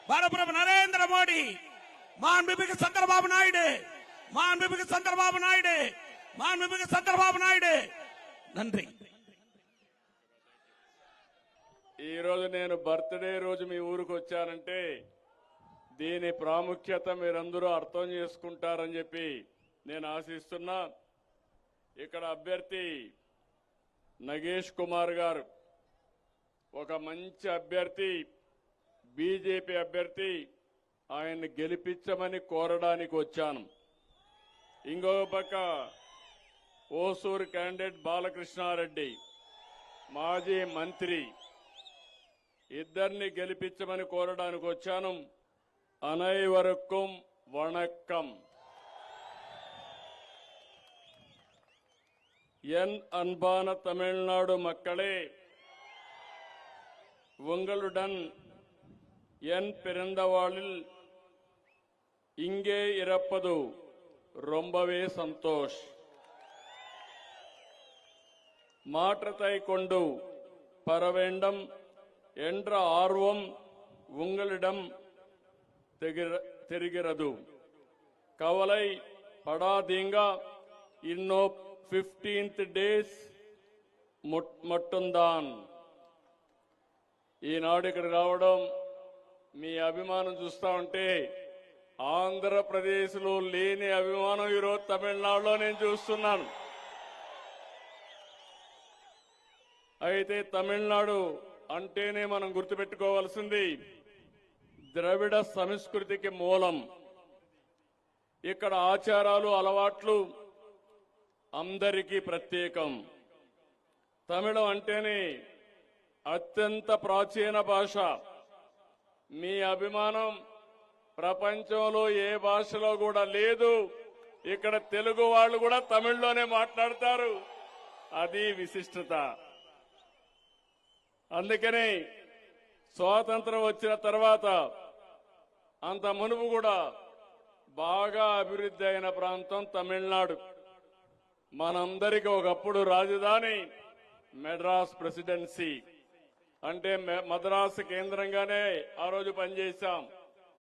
భారతప్రభు నరేంద్ర మోడీ, మాన్మిகு చంద్రబాబు నాయుడు, మాన్మిகு చంద్రబాబు నాయుడు, మాన్మిகு చంద్రబాబు నాయుడు. నంది. ఈ రోజు నేను బర్త్డే రోజు మీ ఊరికి వచ్చానంటే దీని ప్రాముఖ్యత మీరందరూ అర్థం చేసుకుంటారని చెప్పి నేను ఆశిస్తున్నా. ఇక్కడ అభ్యర్థి నగేష్ కుమార్ గారు ఒక మంచి అభ్యర్థి, బీజేపీ అభ్యర్థి. ఆయన్ని గెలిపించమని కోరడానికి వచ్చాను. ఇంకో పక్క ఓసూరు క్యాండిడేట్ బాలకృష్ణారెడ్డి, మాజీ మంత్రి, ఇద్దరిని గెలిపించమని కోరడానికి వచ్చాను. అனைவருக்கும் வணக்கம். என் அன்பான தமிழ்நாடு மக்களே, உங்களுடன் என் பிறந்த நாளில் இங்கே இருப்பது ரொம்பவே சந்தோஷ். மாற்றத்தை கொண்டு பெற வேண்டும் என்ற ஆர்வம் உங்களிடம் தெரிகிறது. கவலை படாதீங்க. இன்னும் 15th డేస్ మట్టుందాన్. ఈనాడు ఇక్కడ రావడం, మీ అభిమానం చూస్తా ఉంటే ఆంధ్రప్రదేశ్లో లేని అభిమానం ఈరోజు తమిళనాడులో నేను చూస్తున్నాను. అయితే తమిళనాడు అంటేనే మనం గుర్తుపెట్టుకోవాల్సింది ద్రవిడ సంస్కృతికి మూలం. ఇక్కడ ఆచారాలు, అలవాట్లు అందరికీ ప్రత్యేకం. తమిళం అంటేనే అత్యంత ప్రాచీన భాష. మీ అభిమానం ప్రపంచంలో ఏ భాషలో కూడా లేదు. ఇక్కడ తెలుగు వాళ్ళు కూడా తమిళ్లోనే మాట్లాడతారు. అది విశిష్టత. అందుకనే స్వాతంత్రం వచ్చిన తర్వాత అంత మునుపు కూడా బాగా అభివృద్ధి అయిన ప్రాంతం తమిళనాడు. మనందరికీ ఒకప్పుడు రాజధాని మెడ్రాస్ ప్రెసిడెన్సీ, అంటే మద్రాసు కేంద్రంగానే ఆ రోజు పనిచేశాం.